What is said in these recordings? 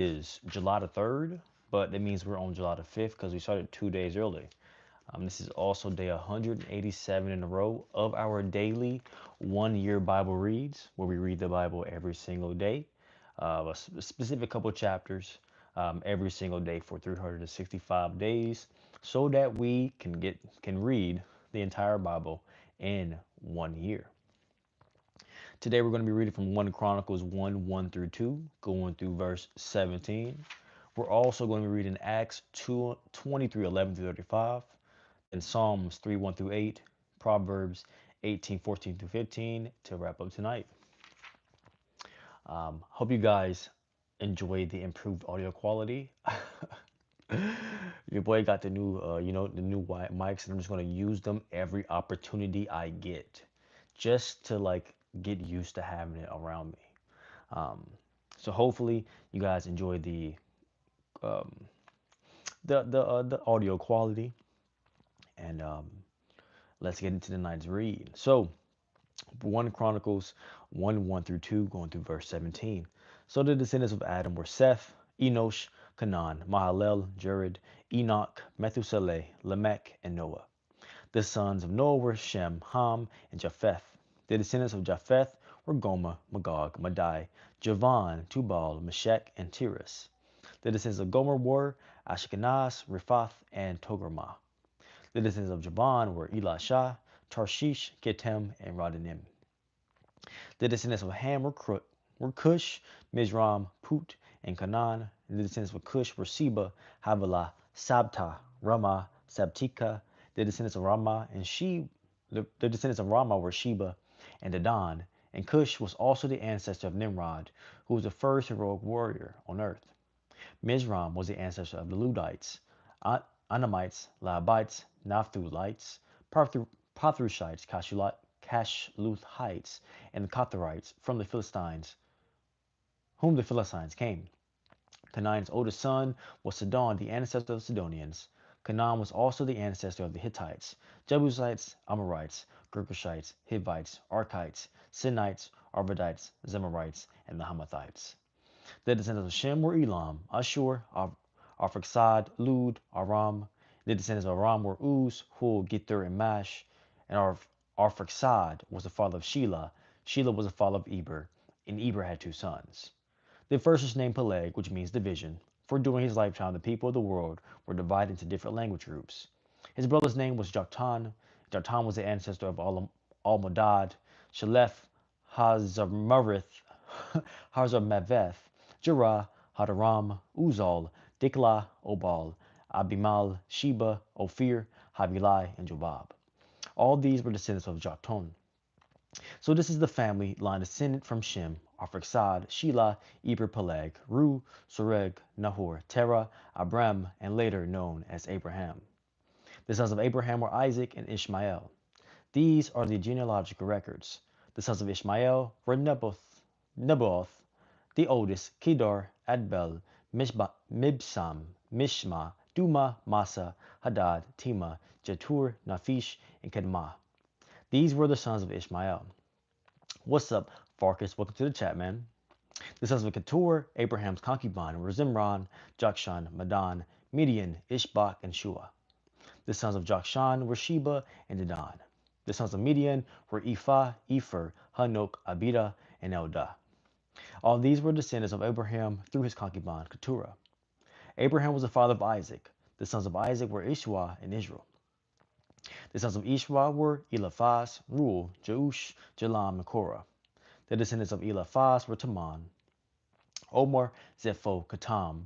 is July the 3rd, but that means we're on July the 5th because we started 2 days early. This is also day 187 in a row of our daily 1 year Bible reads, where we read the Bible every single day, a specific couple chapters every single day for 365 days, so that we can read the entire Bible in 1 year. Today we're going to be reading from 1 Chronicles 1 1 through 2, going through verse 17. We're also going to be reading Acts 2 23 11 through 35, and Psalms 3 1 through 8, Proverbs 18 14 through 15 to wrap up tonight. Hope you guys enjoy the improved audio quality. Your boy got the new, the new mics, and I'm just going to use them every opportunity I get, just to like get used to having it around me. Um, so hopefully you guys enjoy um, the audio quality, and let's get into the night's read. So 1 Chronicles 1 1 through 2, going through verse 17. So the descendants of Adam were Seth, Enosh, Canaan, Mahalalel, Jared, Enoch, Methuselah, Lamech, and Noah. The sons of Noah were Shem, Ham, and Japheth. The descendants of Japheth were Gomer, Magog, Madai, Javan, Tubal, Meshech, and Tiras. The descendants of Gomer were Ashkenaz, Riphath, and Togarmah. The descendants of Javan were Elisha, Tarshish, Kittim, and Rodanim. The descendants of Ham were Cush, Mizraim, Put, and Canaan. And the descendants of Cush were Seba, Havilah, Sabta, Ramah, Sabtika. The descendants of Ramah and the descendants of Ramah were Sheba and Dedan. And Cush was also the ancestor of Nimrod, who was the first heroic warrior on earth. Mizraim was the ancestor of the Ludites, Anamites, Labites, Naphtalites, Pathrushites, Cashluthites, and the Kotharites from the Philistines, whom the Philistines came. Canaan's oldest son was Sidon, the ancestor of the Sidonians. Canaan was also the ancestor of the Hittites, Jebusites, Amorites, Girgashites, Hivites, Arkites, Sinites, Arvadites, Zemarites, and the Hamathites. The descendants of Shem were Elam, Ashur, Arphaxad, Lud, Aram. The descendants of Aram were Uz, Hul, Gither, and Mash. And Arphaxad was the father of Shelah. Shelah was the father of Eber, and Eber had two sons. The first was named Peleg, which means division, for during his lifetime the people of the world were divided into different language groups. His brother's name was Joktan. Joktan was the ancestor of Almodad, Shalef, Hazarmaveth, Hazarmaveth, Jerah, Hadaram, Uzal, Diklah, Obal, Abimal, Sheba, Ophir, Havilai, and Jobab. All these were descendants of Joktan. So this is the family line descended from Shem, Arphaxad, Shelah, Eber, Peleg, Ru, Soreg, Nahor, Terah, Abram, and later known as Abraham. The sons of Abraham were Isaac and Ishmael. These are the genealogical records. The sons of Ishmael were Nebaioth, the oldest, Kedar, Adbel, Mibsam, Mishma, Duma, Massa, Hadad, Tema, Jetur, Naphish, and Kedmah. These were the sons of Ishmael. What's up, Farkas? Welcome to the chat, man. The sons of Keturah, Abraham's concubine, were Zimran, Jokshan, Madan, Midian, Ishbak, and Shua. The sons of Jokshan were Sheba and Dedan. The sons of Midian were Ephah, Epher, Hanok, Abida, and Eldah. All these were descendants of Abraham through his concubine Keturah. Abraham was the father of Isaac. The sons of Isaac were Ishwa and Israel. The sons of Ishwa were Eliphaz, Ruel, Jeush, Jalam, and Korah. The descendants of Eliphaz were Taman, Omar, Zepho, Katam.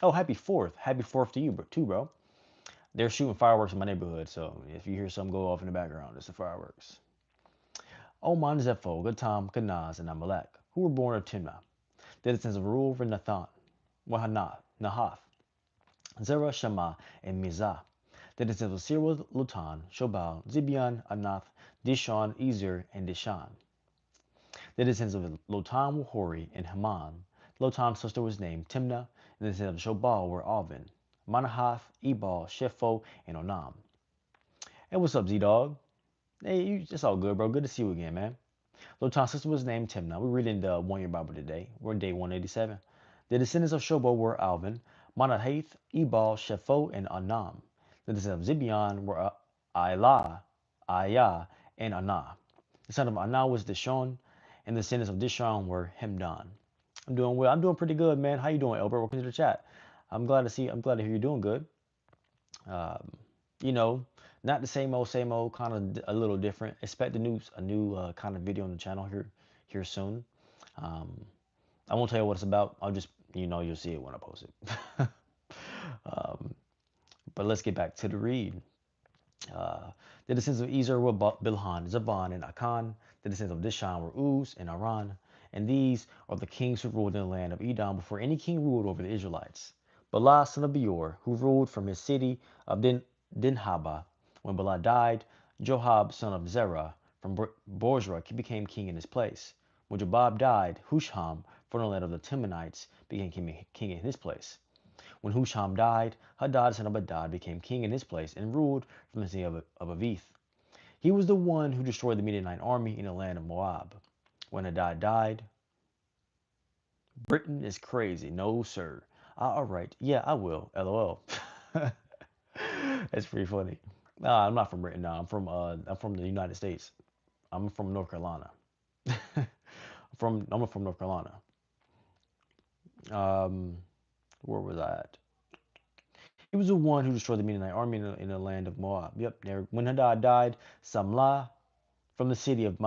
Oh, happy 4th. Happy 4th to you, too, bro. They're shooting fireworks in my neighborhood, so if you hear something go off in the background, it's the fireworks. Oman, Zepho, Gatam, Kanaz, and Amalek, who were born of Timnah. The descendants of Ruel were Nathan, Wahanath, Nahath, Zerah, Shema, and Mizah. The descendants of Sirah, Lotan, Shobal, Zibion, Anath, Dishon, Ezer, and Dishan. The descendants of Lotan were Hori and Haman. Lotan's sister was named Timnah, and the descendants of Shobal were Alvin, Manahath, Ebal, Shepho, and Onam. Hey, what's up, Z-Dog? Hey, it's all good, bro. Good to see you again, man. Lotan's sister was named Timnah. We're reading the 1 Year Bible today. We're in day 187. The descendants of Shobal were Alvin, Manahath, Ebal, Shepho, and Anam. The descendants of Zibeon were Ailah, Ayah, and Anah. The son of Anah was Dishon, and the descendants of Dishon were Hemdan. I'm doing well. I'm doing pretty good, man. How you doing, Albert? Welcome to the chat. I'm glad to hear you're doing good. Um, you know, not the same old, kind of a little different. Expect a new kind of video on the channel here soon. Um, I won't tell you what it's about. I'll just, you'll see it when I post it. um, but let's get back to the read. Uh, the descendants of Ezer were Bilhan, Zavan, and Akan. The descendants of Dishan were Uz and Aran. And these are the kings who ruled in the land of Edom before any king ruled over the Israelites. Bala, son of Beor, who ruled from his city of Dinhaba. When Bala died, Joab, son of Zerah, from Bozrah, became king in his place. When Jobab died, Husham, from the land of the Timonites, became king in his place. When Husham died, Hadad son of Bedad became king in his place and ruled from the city of Avith. He was the one who destroyed the Midianite army in the land of Moab. When Hadad died, Britain is crazy. No, sir. All right. Yeah, I will. LOL. That's pretty funny. Nah, I'm not from Britain. Nah, I'm from the United States. I'm from North Carolina. I'm from North Carolina. Um, where was I at? He was the one who destroyed the Midianite army in the land of Moab. Yep. There, when Hadad died, Samlah from the city of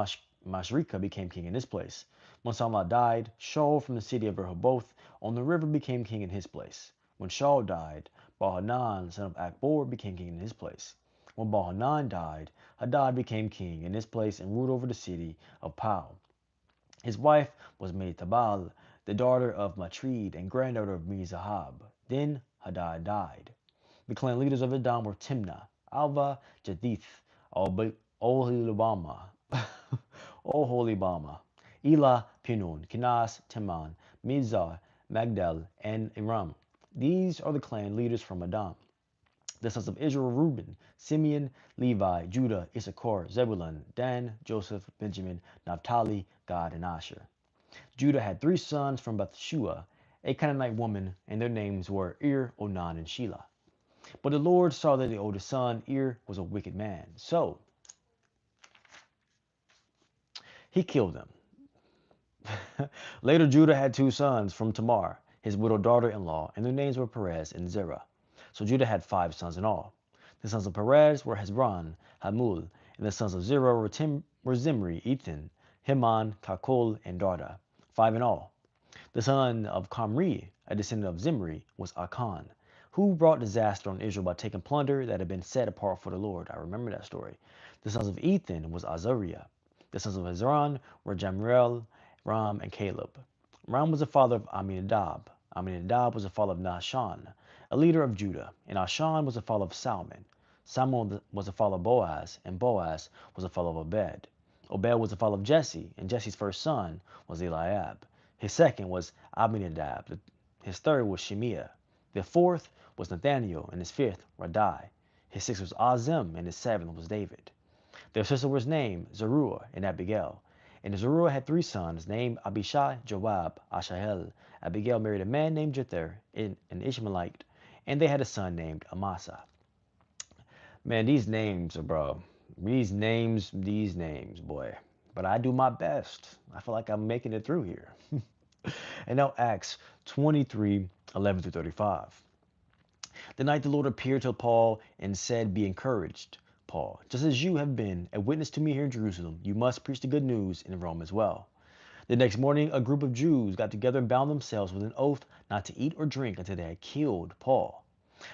Mashrika became king in his place. When Samlah died, Shaul from the city of Rehoboth on the river became king in his place. When Shaul died, Baal-Hanan, son of Akbor, became king in his place. When Baal-Hanan died, Hadad became king in his place and ruled over the city of Pau. His wife was Mehetabel, the daughter of Matred and granddaughter of Mezahab. Then Hadad died. The clan leaders of Edom were Timnah, Alva, Jadith, Oholibama, Oholibama, Elah, Pinun, Kenaz, Teman, Mizar, Magdal, and Iram. These are the clan leaders from Edom. The sons of Israel: Reuben, Simeon, Levi, Judah, Issachar, Zebulun, Dan, Joseph, Benjamin, Naphtali, Gad, and Asher. Judah had 3 sons from Bathshua, a Canaanite woman, and their names were Ir, Onan, and Shelah. But the Lord saw that the oldest son, Ir, was a wicked man. So he killed them. Later, Judah had 2 sons from Tamar, his widowed daughter-in-law, and their names were Perez and Zerah. So Judah had 5 sons in all. The sons of Perez were Hezron, Hamul, and the sons of Zerah were Zimri, Ethan, Heman, Kakol, and Darda, 5 in all. The son of Kamri, a descendant of Zimri, was Akan, who brought disaster on Israel by taking plunder that had been set apart for the Lord. I remember that story. The sons of Ethan was Azariah. The sons of Hezron were Jamreel, Ram, and Caleb. Ram was the father of Aminadab. Aminadab was the father of Nahshon, a leader of Judah, and Nahshon was the father of Salmon. Salmon was the father of Boaz, and Boaz was the father of Obed. Obed was the father of Jesse, and Jesse's first son was Eliab. His second was Abinadab. His third was Shemiah. The fourth was Nathaniel, and his fifth, Radai. His sixth was Azim, and his seventh was David. Their sister was named Zeruiah and Abigail. And Zeruiah had 3 sons named Abishai, Joab, Asahel. Abigail married a man named Jether, an Ishmaelite, and they had a son named Amasa. Man, these names, bro. These names, boy. But I do my best. I feel like I'm making it through here. And now Acts 23:11-35. The night the Lord appeared to Paul and said, "Be encouraged, Paul. Just as you have been a witness to me here in Jerusalem, you must preach the good news in Rome as well." The next morning, a group of Jews got together and bound themselves with an oath not to eat or drink until they had killed Paul.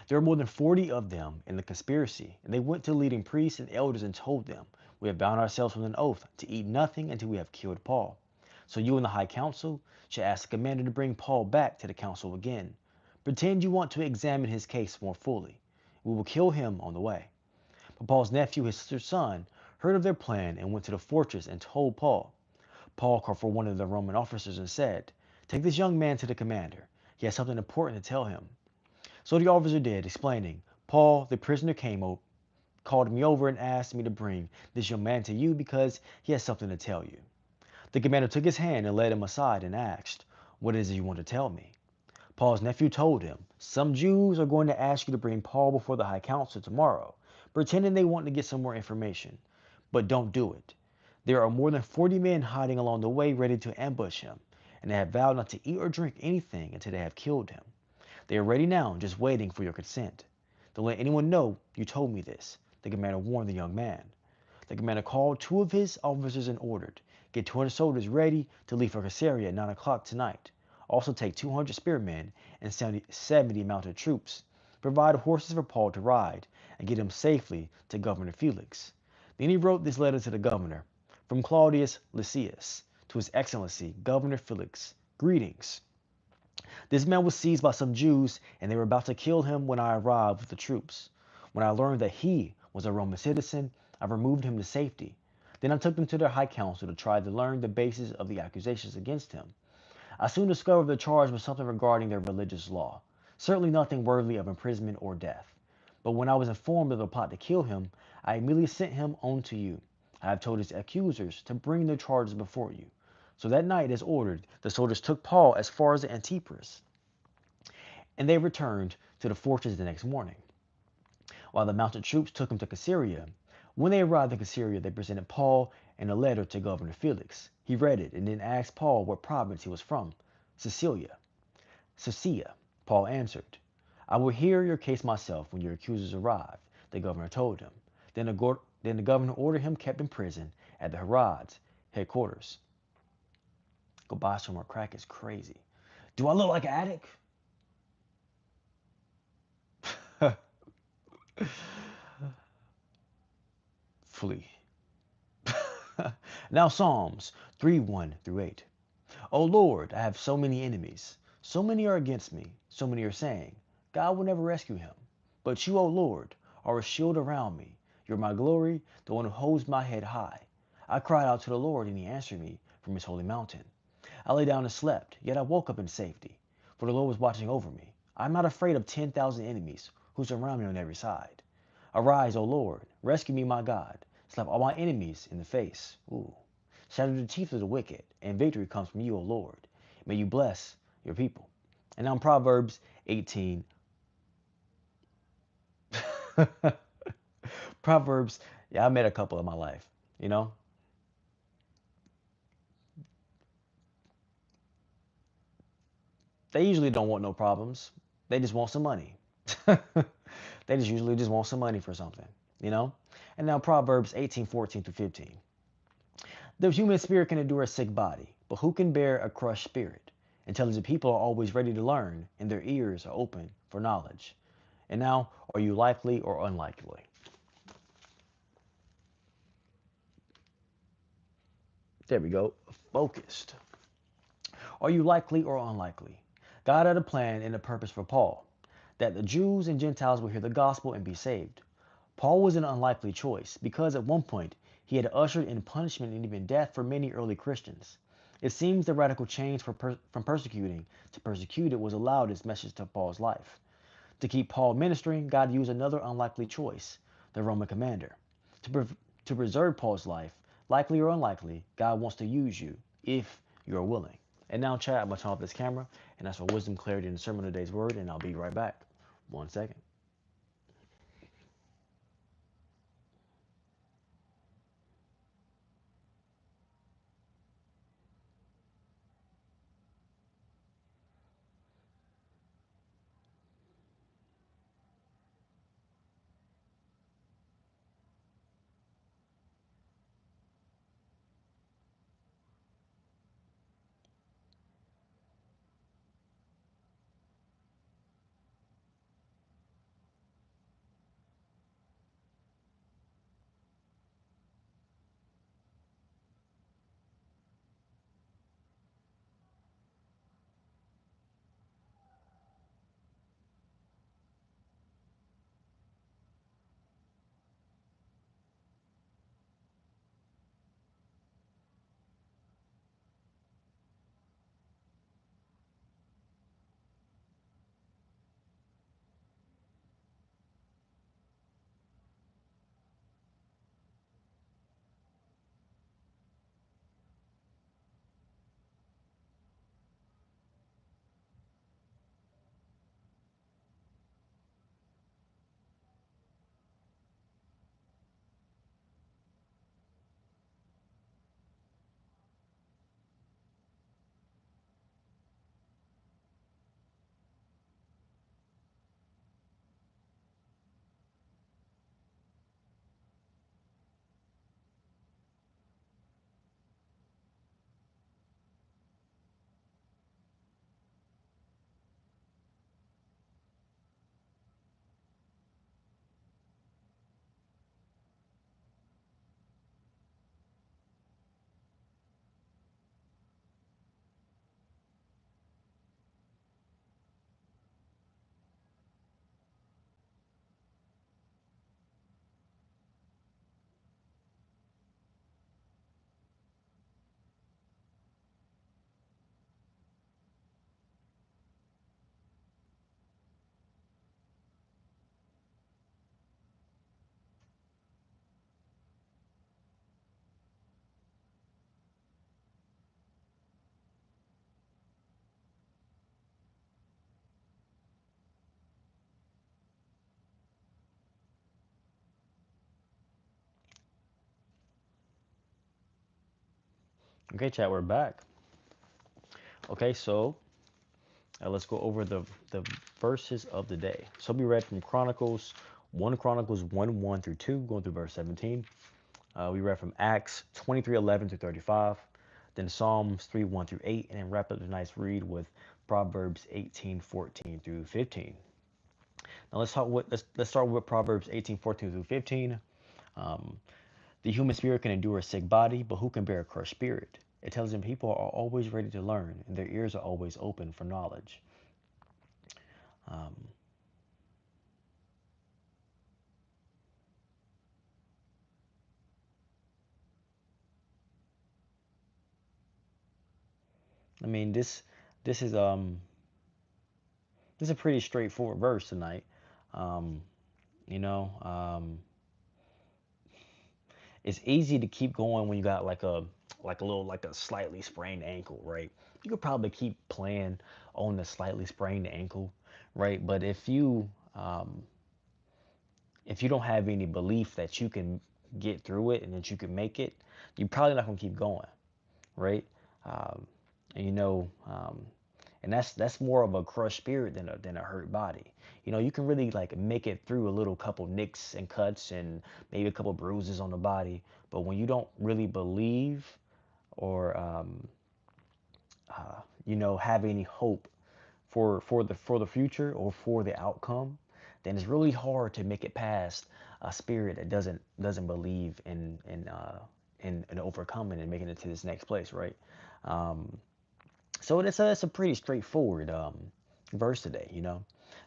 There were more than 40 of them in the conspiracy, and they went to the leading priests and elders and told them, "We have bound ourselves with an oath to eat nothing until we have killed Paul. So you and the high council should ask the commander to bring Paul back to the council again. Pretend you want to examine his case more fully. We will kill him on the way." But Paul's nephew, his sister's son, heard of their plan and went to the fortress and told Paul. Paul called for one of the Roman officers and said, "Take this young man to the commander. He has something important to tell him." So the officer did, explaining, "Paul, the prisoner, called me over and asked me to bring this young man to you because he has something to tell you." The commander took his hand and led him aside and asked, "What is it you want to tell me?" Paul's nephew told him, "Some Jews are going to ask you to bring Paul before the high council tomorrow, pretending they want to get some more information. But don't do it. There are more than 40 men hiding along the way ready to ambush him, and they have vowed not to eat or drink anything until they have killed him. They are ready now, just waiting for your consent. Don't let anyone know you told me this." The commander warned the young man. The commander called two of his officers and ordered, "Get 200 soldiers ready to leave for Caesarea at 9 o'clock tonight. Also take 200 spearmen and 70 mounted troops. Provide horses for Paul to ride and get him safely to Governor Felix." Then he wrote this letter to the governor: "From Claudius Lysias to His Excellency Governor Felix, greetings. This man was seized by some Jews, and they were about to kill him when I arrived with the troops. When I learned that he was a Roman citizen, I removed him to safety. Then I took him to their high council to try to learn the basis of the accusations against him. I soon discovered the charge was something regarding their religious law, certainly nothing worthy of imprisonment or death. But when I was informed of the plot to kill him, I immediately sent him on to you. I have told his accusers to bring their charges before you." So that night, as ordered, the soldiers took Paul as far as the Antipas, and they returned to the fortress the next morning, while the mounted troops took him to Caesarea. When they arrived in Caesarea, they presented Paul and a letter to Governor Felix. He read it and then asked Paul what province he was from. "Sicilia." "Sicilia," Paul answered. "I will hear your case myself when your accusers arrive," the governor told him. Then the governor ordered him kept in prison at the Herod's headquarters. Go buy some more crack is crazy. Do I look like an addict? Flee. Now Psalms 3:1 through 8. "O Lord, I have so many enemies. So many are against me. So many are saying, 'God will never rescue him.' But you, O Lord, are a shield around me. You're my glory, the one who holds my head high. I cried out to the Lord, and he answered me from his holy mountain. I lay down and slept, yet I woke up in safety, for the Lord was watching over me. I'm not afraid of 10,000 enemies who surround me on every side. Arise, O Lord, rescue me, my God. Slap all my enemies in the face. Ooh. Shatter the teeth of the wicked, and victory comes from you, O Lord. May you bless your people." And now in Proverbs 18. Proverbs, yeah, I met a couple in my life, you know? They usually don't want no problems. They just want some money. They just usually just want some money for something, you know? And now Proverbs 18:14 through 15. "The human spirit can endure a sick body, but who can bear a crushed spirit? Intelligent people are always ready to learn, and their ears are open for knowledge." And now, are you likely or unlikely? There we go. Focused. Are you likely or unlikely? God had a plan and a purpose for Paul, that the Jews and Gentiles would hear the gospel and be saved. Paul was an unlikely choice because at one point he had ushered in punishment and even death for many early Christians. It seems the radical change from persecuting to persecuted was a loudest message to Paul's life. To keep Paul ministering, God used another unlikely choice, the Roman commander. To, to preserve Paul's life, likely or unlikely, God wants to use you if you're willing. And now, chat, I'm going to turn off this camera and ask for wisdom, clarity, and discernment of today's word, and I'll be right back. 1 second. Okay, chat, we're back. Okay, so let's go over the verses of the day. So we read from Chronicles 1 1 through 2, going through verse 17. We read from Acts 23 11 through 35, then Psalms 3 1 through 8, and then wrap up the night's read with Proverbs 18 14 through 15. Now let's start with Proverbs 18 14 through 15. Um, the human spirit can endure a sick body, but who can bear a crushed spirit? Intelligent people are always ready to learn, and their ears are always open for knowledge. Um, I mean, this is this is a pretty straightforward verse tonight. Um, you know, it's easy to keep going when you got like a slightly sprained ankle, right? You could probably keep playing on the slightly sprained ankle, right? But if you don't have any belief that you can get through it and that you can make it, you're probably not gonna keep going, right? Um, and and that's more of a crushed spirit than a hurt body. You can really like make it through a little couple nicks and cuts and maybe a couple bruises on the body, but when you don't really believe or have any hope for the future or for the outcome, then it's really hard to make it past a spirit that doesn't believe in overcoming and making it to this next place, right? Um, so it's a pretty straightforward verse today.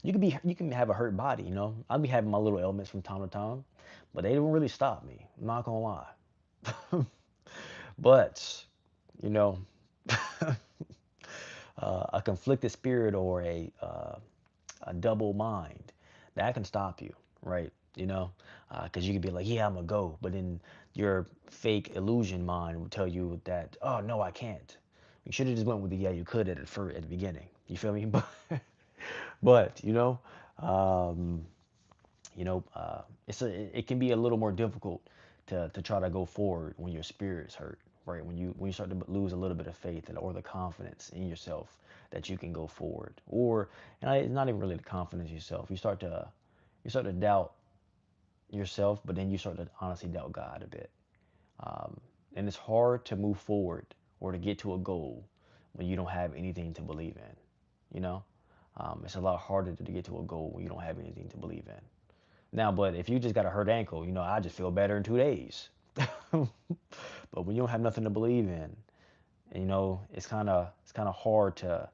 You can have a hurt body. I'll be having my little ailments from time to time, but they don't really stop me. I'm not gonna lie. But you know, a conflicted spirit or a double mind that can stop you, right? Because you could be like, yeah, I'm gonna go, but then your fake illusion mind will tell you that, oh no, I can't. You should have just went with the yeah, you could at the beginning. You feel me? But um, it can be a little more difficult to try to go forward when your spirit's hurt, right? When you start to lose a little bit of faith or the confidence in yourself that you can go forward, or and it's not even really the confidence in yourself. You start to doubt yourself, but then you start to honestly doubt God a bit. Um, and it's hard to move forward or to get to a goal when you don't have anything to believe in. You know, it's a lot harder to get to a goal when you don't have anything to believe in. Now, but if you just got a hurt ankle, I just feel better in 2 days. But when you don't have nothing to believe in, and, it's kind of hard to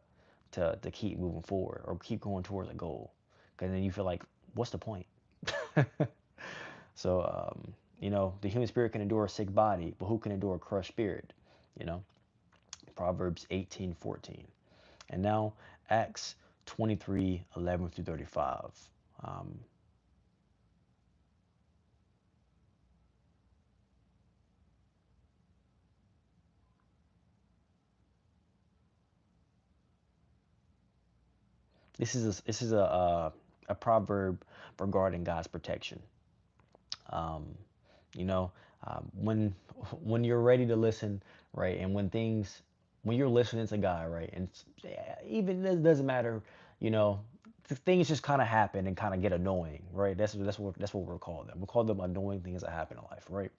keep moving forward or keep going towards a goal, because then you feel like, what's the point? So, the human spirit can endure a sick body, but who can endure a crushed spirit? You know, Proverbs 18:14. And now Acts 23:11 through 35. Um, this is a proverb regarding God's protection. Um, you know, when when you're ready to listen, right, and when you're listening to God, right, and even it doesn't matter, you know, things just kind of happen and kind of get annoying, right? That's what we'll call them. We'll call them annoying things that happen in life, right?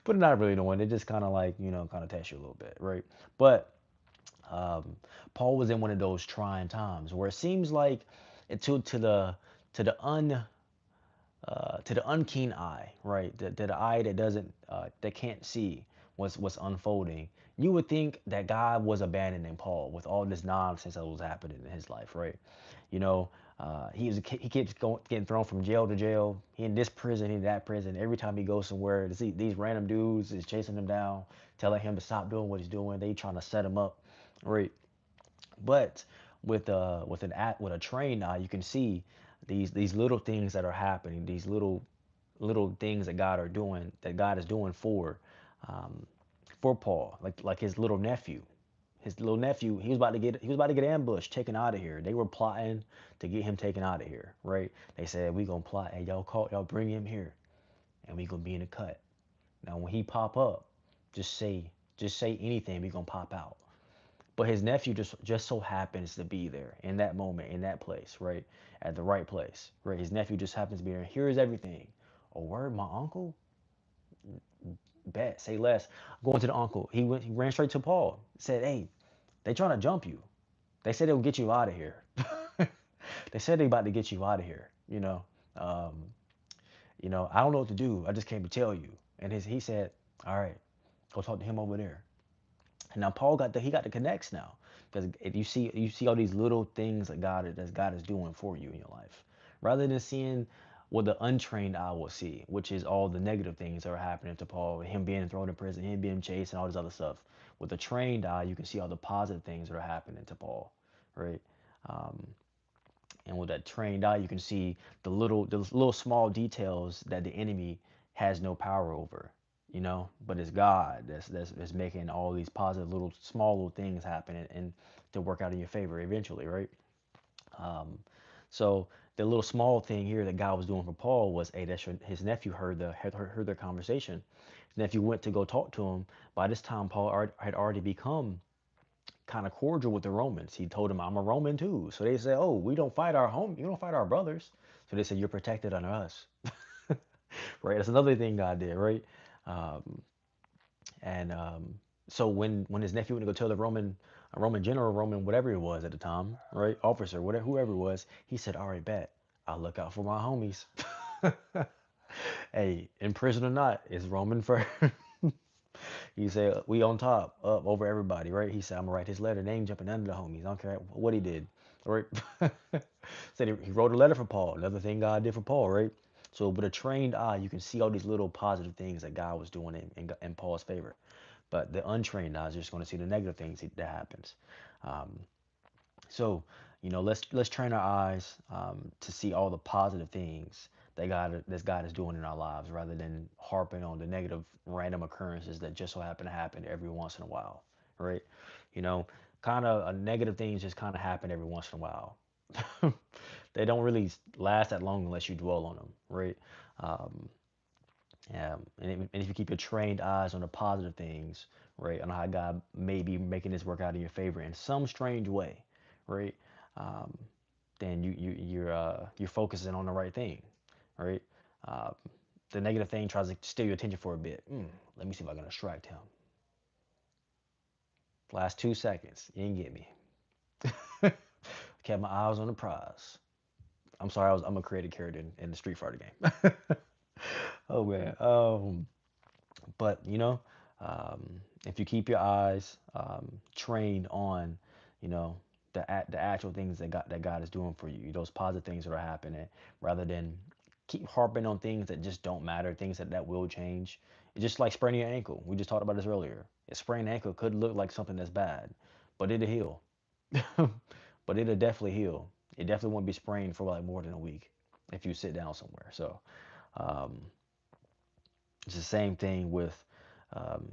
But not really annoying. They just kind of like kind of test you a little bit, right? But um, Paul was in one of those trying times where it seems like to the un to the unkeen eye, right? The eye that can't see what's unfolding. You would think that God was abandoning Paul with all this nonsense that was happening in his life, right? You know, he keeps getting thrown from jail to jail. He in this prison, he in that prison. Every time he goes somewhere, these random dudes is chasing him down, telling him to stop doing what he's doing. They trying to set him up, right? But with a trained eye, you can see these little things that are happening, these little things that God is doing um, for Paul, like his little nephew. His little nephew, he was about to get ambushed, taken out of here. They were plotting to get him taken out of here, right? They said we gonna plot, and y'all bring him here, and we gonna be in the cut. Now when he pop up, Just say anything. We gonna pop out. But his nephew just so happens to be there in that moment, in that place, right? At the right place, right? His nephew just happens to be there. Here's everything. Oh, word, my uncle? Bet, say less. Going to the uncle. He ran straight to Paul. Said, hey, they trying to jump you. They said they'll get you out of here. They said they about to get you out of here. Um, I don't know what to do. I just came to tell you. And he said, all right, go talk to him over there. And now Paul got the connects now, because if you see all these little things that God is doing for you in your life, rather than seeing what the untrained eye will see, which is all the negative things that are happening to Paul, him being thrown in prison, him being chased, and all this other stuff. With the trained eye, you can see all the positive things that are happening to Paul, right? Um, and with that trained eye, you can see the little small details that the enemy has no power over, But it's God that's making all these positive little small little things happen and to work out in your favor eventually, right? Um, so the little small thing here that God was doing for Paul was, hey, his nephew heard their conversation. His nephew went to go talk to him. By this time, Paul had already become kind of cordial with the Romans. He told them, I'm a Roman too. So they said, oh, you don't fight our brothers. So they said, you're protected under us. Right? That's another thing God did, right? Um, and so when his nephew went to go tell a Roman general, Roman whatever it was at the time, right, officer, whatever whoever it was, he said, all right, bet, I'll look out for my homies. Hey, in prison or not, it's Roman first. He said, we on top, up over everybody, right? He said, I'm gonna write his letter, name jumping under the homies. I don't care what he did, right? Said he wrote a letter for Paul. Another thing God did for Paul, right? So with a trained eye, you can see all these little positive things that God was doing in Paul's favor. But the untrained eye is just going to see the negative things that happens. Um, so, let's train our eyes to see all the positive things that God is doing in our lives, rather than harping on the negative random occurrences that just so happen every once in a while, right? You know, kind of a negative things just kind of happen every once in a while. They don't really last that long unless you dwell on them, right? Um, and if you keep your trained eyes on the positive things, right, on how God may be making this work out in your favor in some strange way, right, um, then you're focusing on the right thing, right? Uh, the negative thing tries to steal your attention for a bit. Let me see if I can distract him. Last 2 seconds, you didn't get me. Kept my eyes on the prize. I'm sorry, I'm a creative character in the Street Fighter game. Oh man. But um, if you keep your eyes trained on, you know, the actual things that God is doing for you, those positive things that are happening, rather than keep harping on things that just don't matter, things that will change. It's just like spraining your ankle. We just talked about this earlier. A sprained ankle could look like something that's bad, but it'll heal. But it'll definitely heal. It definitely won't be sprained for like more than a week if you sit down somewhere. So um, it's the same thing with um,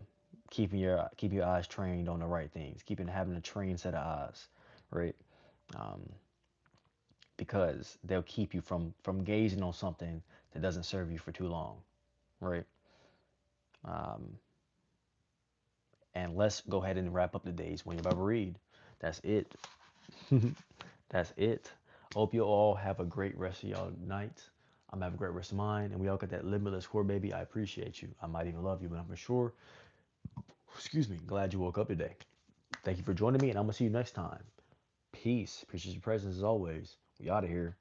keeping your eyes trained on the right things, keeping having a trained set of eyes, right? Um, because they'll keep you from gazing on something that doesn't serve you for too long, right? Um, and let's go ahead and wrap up the days when you ever read. That's it. That's it. Hope you all have a great rest of your night. I'm have a great rest of mine, and we all got that limitless core, baby. I appreciate you. I might even love you, but I'm for sure. Excuse me. Glad you woke up today. Thank you for joining me, and I'm gonna see you next time. Peace. Appreciate your presence as always. We out of here.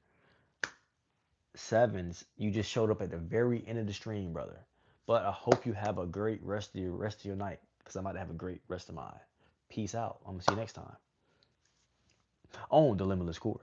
Sevens, you just showed up at the very end of the stream, brother. But I hope you have a great rest of your night, because I might have a great rest of mine. Peace out. I'm gonna see you next time on the Limitless Core.